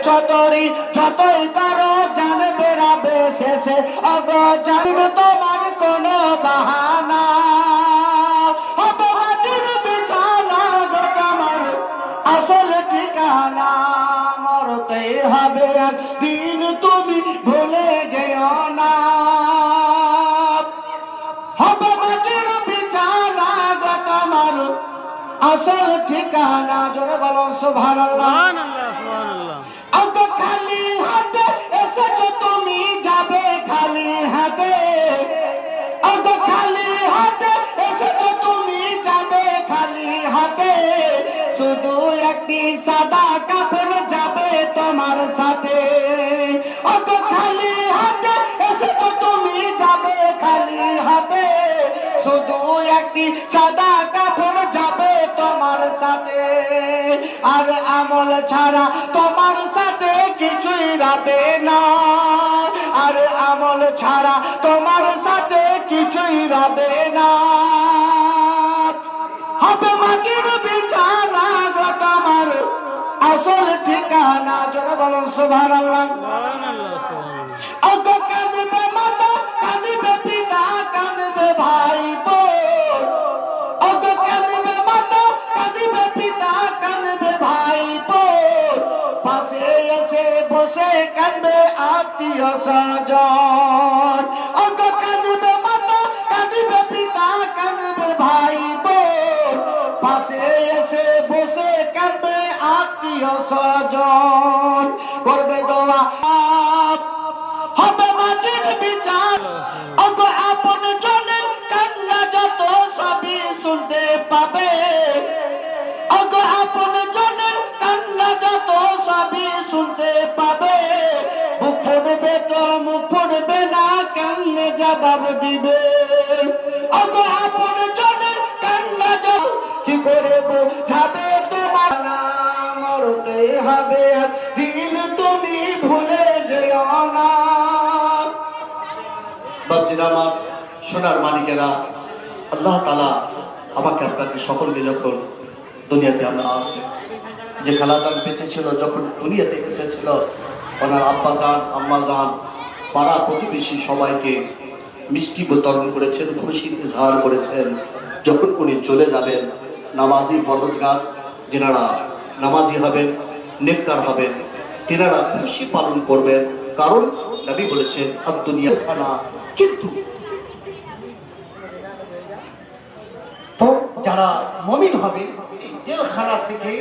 চতরি যতই করো জানবে রাবে শেষে অগো জানবে তোমার কোনো বাহানা হবে মাটির বিছানা গো তোমার আসল ঠিকানা মরতে হবে একদিন তুমি ভুলে যেও না হবে মাটির বিছানা গো তোমার আসল ঠিকানা জোরে বলো সুবহানাল্লাহ সুবহানাল্লাহ অগ খালি হাতে এসেছো তুমি যাবে খালি হাতে অগ খালি হাতে এসেছো তুমি যাবে খালি হাতে শুধু একটি সাদা কাফন যাবে তোমার সাথে অগ খালি হাতে এসেছো তুমি যাবে খালি হাতে শুধু একটি সাদা কাফন যাবে তোমার সাথে আর আমল ছাড়া তোমার সাথে কিছুই রাবে না আর আমল ছাড়া তোমার সাথে কিছুই রাবে না হবে মাটির বিছানা গো তোমার আসল ঠিকানা জোরে বলুন সুবহানাল্লাহ সুবহানাল্লাহ কাঁদবে মাতা কাঁদবে পিতা কাঁদবে ভাই বোন কাঁদবে মাতা কাঁদবে পিতা কাঁদবে ভাই বোন পাশে এসে বসে কাঁদবে আত্মীয় স্বজন কাঁদবে মাতা কাঁদবে পিতা কাঁদবে ভাই বোন পাশে এসে বসে কাঁদবে আত্মীয় স্বজন করবে দোয়া হবে মাটির বিচার অগো আপন জনের কান্না যত সবই শুনতে পাবে অগো আপন জনের কান্না যত সবই শুনতে পাবে বুক ফুটবে তো মুখ ফুটবে না কেমনে জবাব দিবে অগো আপন জনের কান্না যত কি করে বোঝাবে তোমার নাম মরতে হবে একদিন তুমি ভুলে যেও না বাপজিরা আমার সোনার মানিকেরা আল্লাহ তাআলা আমাকে আপনাকে সকলকে যখন দুনিয়াতে আমরা আসি যে খালাজান বেঁচে ছিল যখন দুনিয়াতে এসেছিল ওনার আব্বা জান আম্মা জান পাড়া প্রতিবেশী সবাইকে মিষ্টি বিতরণ করেছেন খুশির ইজহার করেছেন যখন উনি চলে যাবেন নামাজি ফরজগার যেনারা নামাজি হবেন নেককার হবেন তেনারা খুশি পালন করবেন কারণ নবী বলেছেন আদ-দুনিয়া খানা কিন্তু তো যারা মুমিন হবে জেলখানা থেকে